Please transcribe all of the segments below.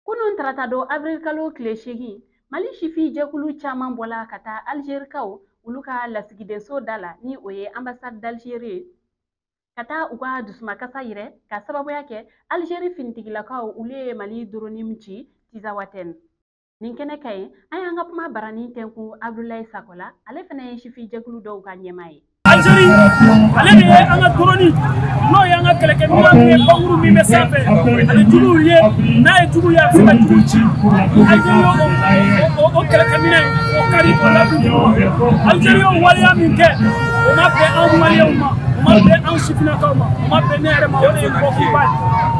Kunun tratado avril kalo tile 8 Mali sifi jɛkulu caman bɔla ka taa Algerikaw olu ka lasigidenso da la ni o ye ambassade d'Algérie ka taa u ka dusumakasa yɛrɛ ka sababuya kɛ Algérie finitigilakaw olu ye Mali dronim ci Tizawaten. Nin kɛnɛ ka ɲi an y'an ka kuma barani tɛnkun Abdoulaye Sakola ale fana ye sifi jɛkulu dɔw ka ɲɛmaa ye. Algérie ale de ye an ka drone n'o ye an ka kɛlɛkɛminɛn ye bankuru min bɛ sanfɛ ale juguw ye n'a ye jugu ye a bɛ se ka jugu ci Algérie o kɛlɛkɛminɛn o kari o la Algérie o waleya min kɛ o ma bɛn anw maliyɛnw ma o ma bɛn anw sifinnakaw ma o ma bɛn ne yɛrɛ ma o de ye mɔgɔkunba ye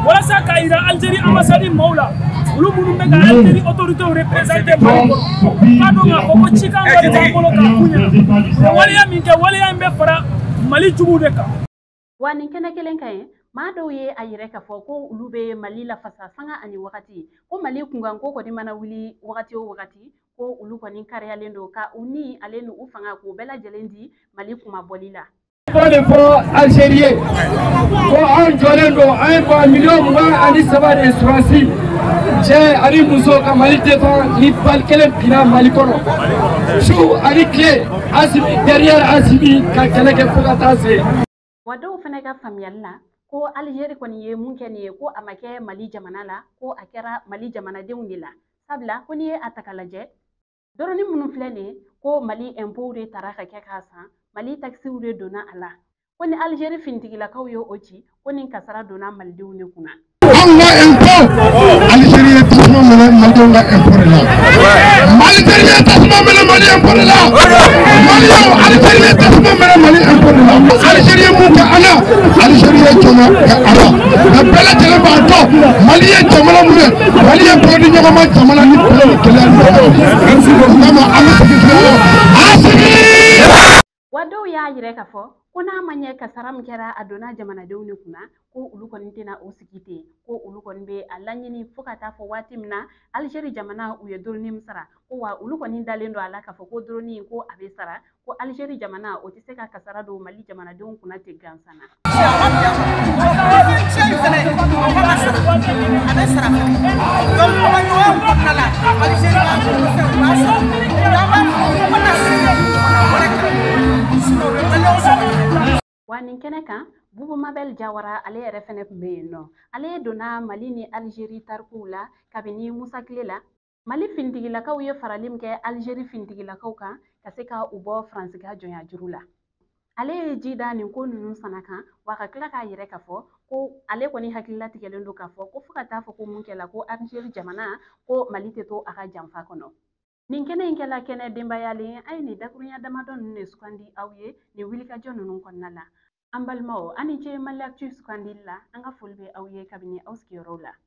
walasa k'a yira Algérie ambassade maaw la olu minnu bɛ ka Algérie autorités représenté Mali kɔnɔ k'a dɔn k'a fɔ ko cikan dɔ de b'an bolo k'a f'u ɲɛna waleya min kɛ waleya in bɛ fara Mali juguw de kan. Wa nin kɛnɛ kelen ka ɲi maa dɔw ye a yɛrɛ k'a fɔ ko olu bɛ Mali lafasa sanga ani wagati ko Mali kunkan ko kɔni mana wuli wagati o wagati ko olu kɔni kariyalen don ka u ni ale ni u fanga k'u bɛɛ lajɛlen di Mali kumabɔli la. Ko de fɔ Algérie ko an jɔlen don an ye ba miliyɔn 23 de sɔrɔsi cɛ ani muso ka Mali défend ni bal kelen binna Mali kɔnɔ su ani tile Assimi derrière Assimi ka kɛlɛ kɛ fo ka taa se. Wa dɔw fana ka faamuyali la ko Algérie kɔni ye mun kɛ nin ye ko a ma kɛ Mali jamana la ko a kɛra Mali jamanadenw de la sabula ko n'i ye a ta k'a lajɛ drone minnu filɛ nin ye ko Mali impôt de tara ka kɛ k'a san Mali taxiw de donna a la ko ni Algérie finitigilakaw ye o ci ko nin kasara donna malidenw de kunna. Anw ka impôt Algérie ye tasuma minɛ malidenw ka impôt de la Algérie ye tasuma minɛ Mali impôt de la Maliyɛnw Algérie ye tasuma minɛ Mali impôt de la Algérie ye mun kɛ an na Algérie ye jɔnma kɛ a la nka bɛɛ lajɛlen b'a dɔn Mali ye jamana min ye Mali ye bɔdi ɲɔgɔnma jamana ni bɛɛ ni kɛlɛ ni ɲɔgɔn kama an bɛ segin tuguni Assimi. Wa dɔw y'a yɛrɛ k'a fɔ ko n'a ma ɲɛ kasara min kɛra a donna jamanadenw de kunna ko olu kɔni tɛna o sigi ten ko olu kɔni bɛ a laɲini fo ka taa fɔ waati min na Algérie jamana u ye drone min sara ko wa olu kɔni dalen don a la k'a fɔ ko drone in ko a bɛ sara ko Algérie jamana o tɛ se ka kasara don Mali jamanadenw kunna ten gansan na. Wa nin kɛnɛ kan Bubu Mabel Jawara ale yɛrɛ fɛnɛ tun bɛ yen nɔ ale donna Mali ni Algérie tarikuw la kabini Musa tile la Mali finitigilakaw ye farali min kɛ Algérie finitigilakaw kan ka se ka u bɔ Faransi ka jɔnya juru la ale ye ji da nin ko ninnu fana kan wa ka tila k'a yɛrɛ k'a fɔ ko ale kɔni hakilila tigɛlen don k'a fɔ ko fo ka taa fɔ ko mun kɛla ko Algérie jamana ko Mali tɛ to a ka janfa kɔnɔ. Nin kɛnɛ in kɛla kɛnɛ denbayalen a ye nin dakurunya damadɔ ninnu de sugandi aw ye nin wulikajɔ ninnu kɔnɔna la. An balimaw an ni ce Maliactu sugandili la an ka foli bɛ aw ye kabini aw sigiyɔrɔw la.